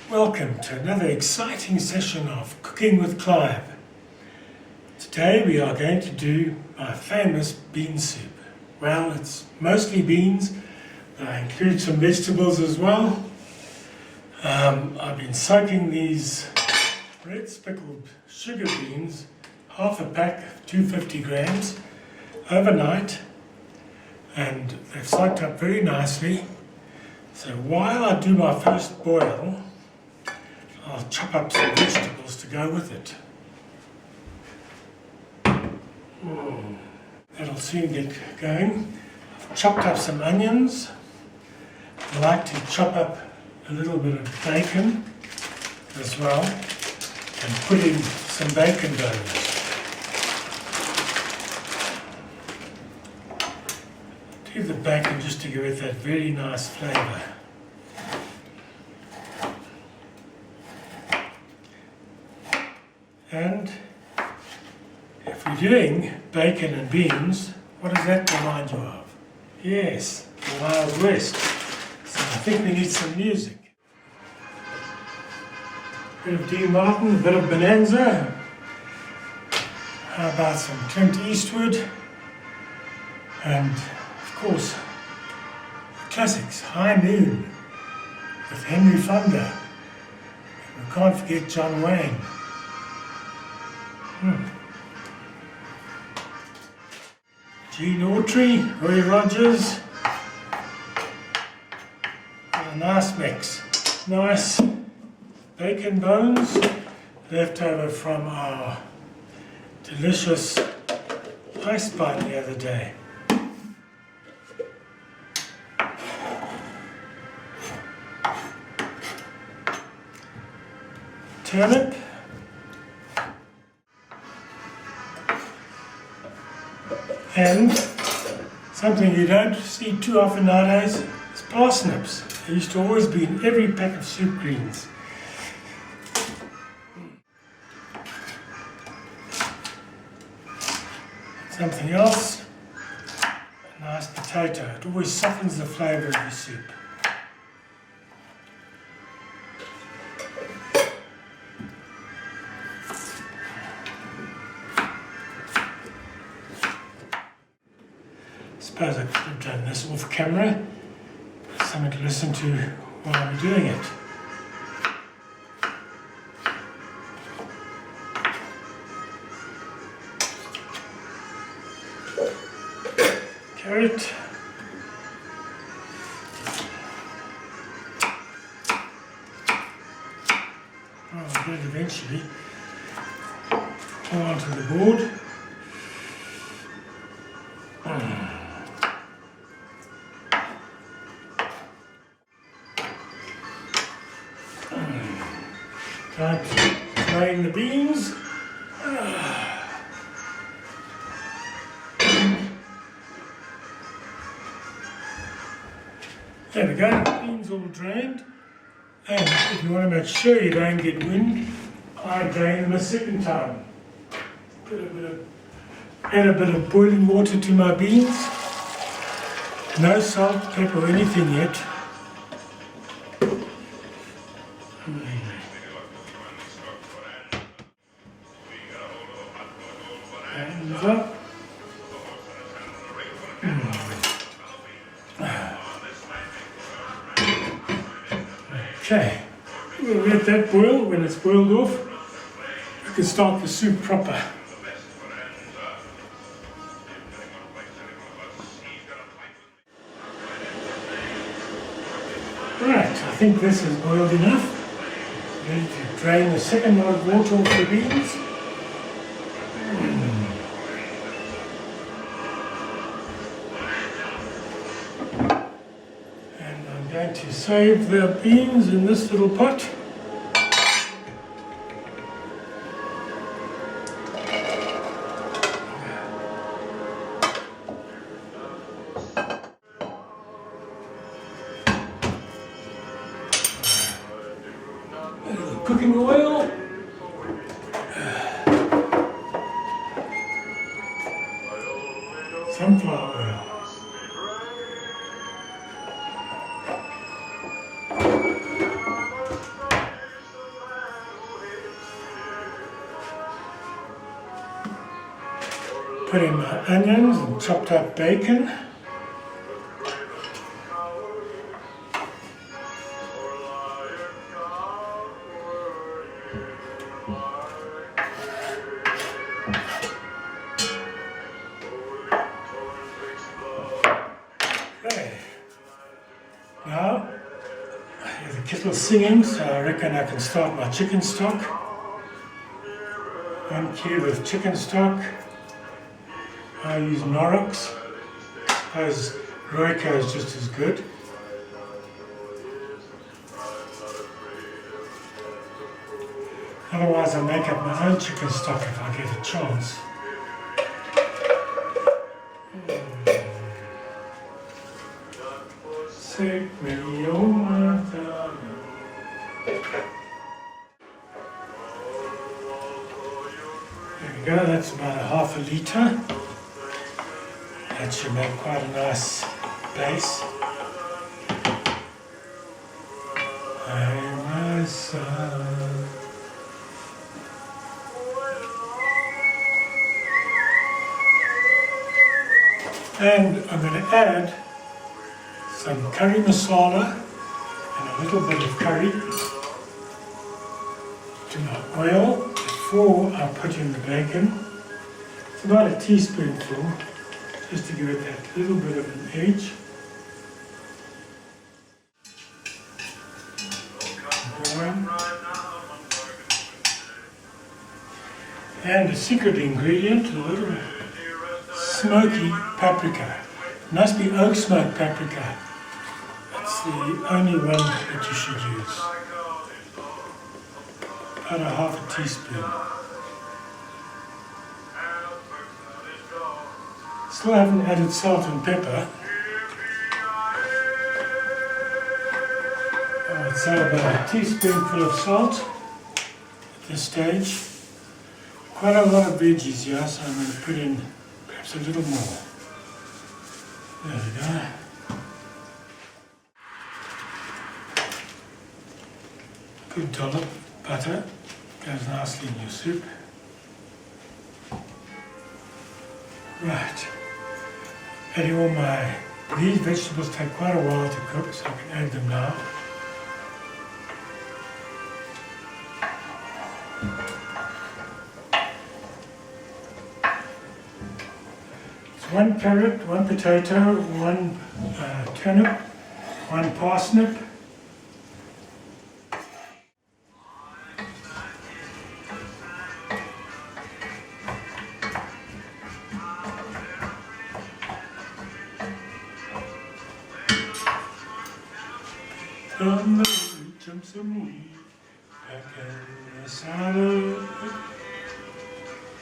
Welcome to another exciting session of Cooking with Clive. Today we are going to do my famous bean soup. Well, it's mostly beans, but I include some vegetables as well. I've been soaking these red speckled sugar beans, half a pack, 250 grams, overnight, and they've soaked up very nicely. So while I do my first boil, I'll chop up some vegetables to go with it. That'll soon get going. I've chopped up some onions. I like to chop up a little bit of bacon as well and put in some bacon bonus. Do the bacon just to give it that very nice flavour. And if we're doing bacon and beans, what does that remind you of? Yes, the Wild West. So I think we need some music. A bit of Dean Martin, a bit of Bonanza. How about some Clint Eastwood? And of course, the classics, High Noon with Henry Fonda. And we can't forget John Wayne. Gene Autry, Roy Rogers, and a nice mix. Nice bacon bones left over from our delicious ice bite the other day. Turnip. And something you don't see too often nowadays is parsnips. They used to always be in every pack of soup greens. Something else, a nice potato. It always softens the flavour of the soup. I suppose I could have done this off camera, something to listen to while I'm doing it. Carrot. I'll get it eventually. All onto the board. Time to drain the beans. There we go, beans all drained. And if you want to make sure you don't get wind, I drain them a second time. Add a bit of boiling water to my beans. No salt, pepper, or anything yet. Hands up. Okay, we'll let that boil. When it's boiled off, we can start the soup proper. Right, I think this is boiled enough. Ready to drain the second lot of water off the beans. And I'm going to save the beans in this little pot. Cooking oil. Sunflower oil. Put in my onions and chopped up bacon. Okay. Now, I hear the kettle singing, so I reckon I can start my chicken stock. 1 cube of chicken stock. I use Norrox. As Royco is just as good. Otherwise I make up my own chicken stock if I get a chance. Take me, oh my darling. There we go, that's about a half a litre. That should make quite a nice base. Hey my son. And I'm going to add some curry masala and a little bit of curry to my oil before I put in the bacon. It's about a teaspoonful, just to give it that little bit of an edge. And a secret ingredient, a little smoky paprika. It must be oak smoked paprika. That's the only one that you should use. About a half a teaspoon. Still haven't added salt and pepper. I'd say about a teaspoonful of salt at this stage. Quite a lot of veggies here, so I'm going to put in perhaps a little more. There we go. Good dollop of butter, goes nicely in your soup. Right, adding all these vegetables take quite a while to cook, so I can add them now. It's 1 carrot, 1 potato, 1 turnip, 1 parsnip. On the jumps of me, back in the saddle.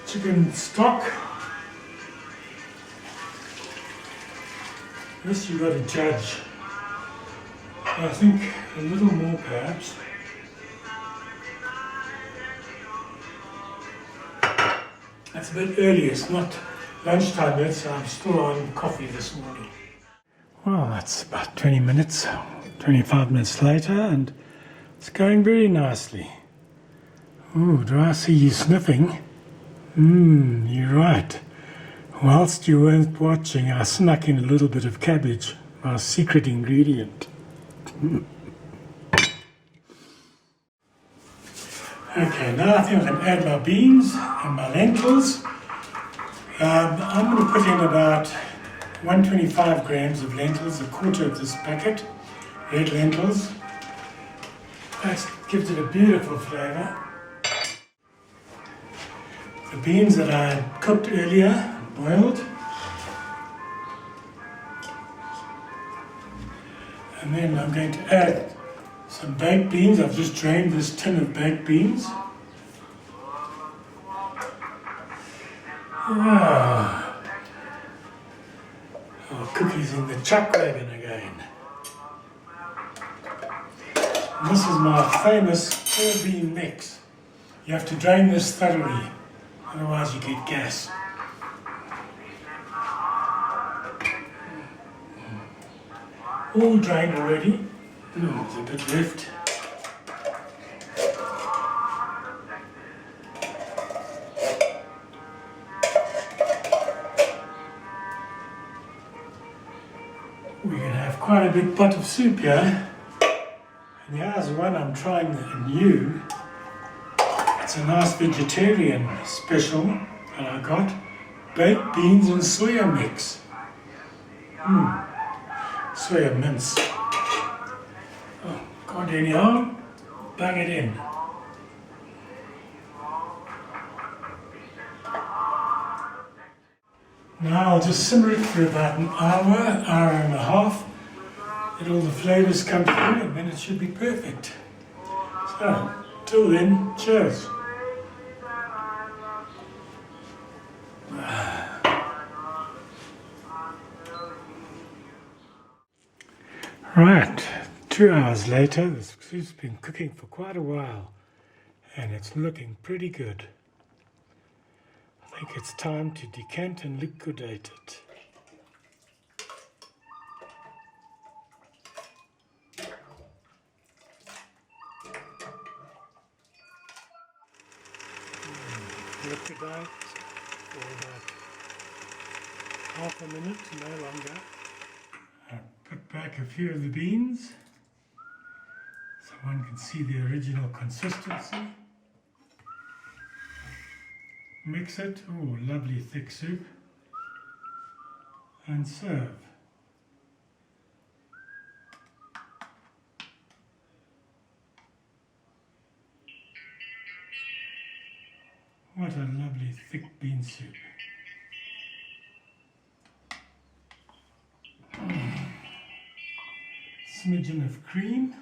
Chicken stock. This you've got to judge. I think a little more perhaps. That's a bit early, it's not lunchtime yet, so I'm still on coffee this morning. Well, that's about 20 minutes, 25 minutes later, and it's going very nicely. Ooh, do I see you sniffing? You're right. Whilst you weren't watching, I snuck in a little bit of cabbage, my secret ingredient. Okay, now I think I can add my beans and my lentils. I'm going to put in about 125 grams of lentils, a quarter of this packet, red lentils. That gives it a beautiful flavour. The beans that I cooked earlier, boiled. And then I'm going to add some baked beans. I've just drained this tin of baked beans. Ah. Our cookies in the chuck wagon again. And this is my famous 4-bean mix. You have to drain this thoroughly, otherwise you get gas. All drained already. There's a bit left. quite a big pot of soup here. And here's one I'm trying new. It's a nice vegetarian special that I got. Baked beans and soya mix. Soya mince. Oh, got any on? Bang it in. Now I'll just simmer it for about an hour, hour and a half. Let all the flavours come through and then it should be perfect. So, till then, cheers. Right, 2 hours later, the soup's been cooking for quite a while and it's looking pretty good. I think it's time to decant and liquidate it. Liquidate for about half a minute, no longer. I put back a few of the beans so one can see the original consistency. Mix it, oh lovely thick soup, and serve. What a lovely thick bean soup. Smidgen of cream.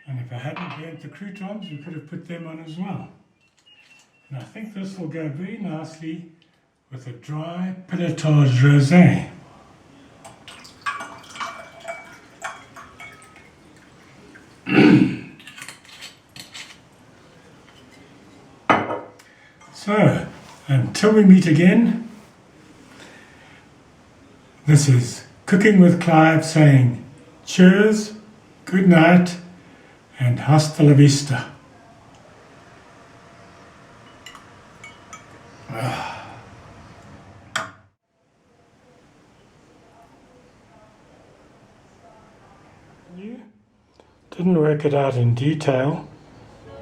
And if I hadn't burnt the croutons, we could have put them on as well. And I think this will go very nicely with a dry pilotage rosé. So, until we meet again, this is Cooking with Clive saying cheers, good night, and hasta la vista. Didn't work it out in detail,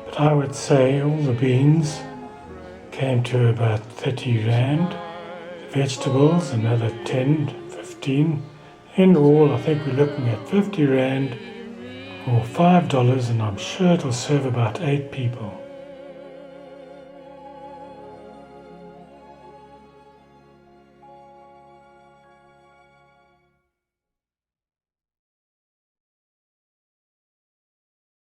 but I would say all the beans came to about 30 Rand, vegetables another 10, 15. In all, I think we're looking at 50 Rand or $5, and I'm sure it'll serve about 8 people.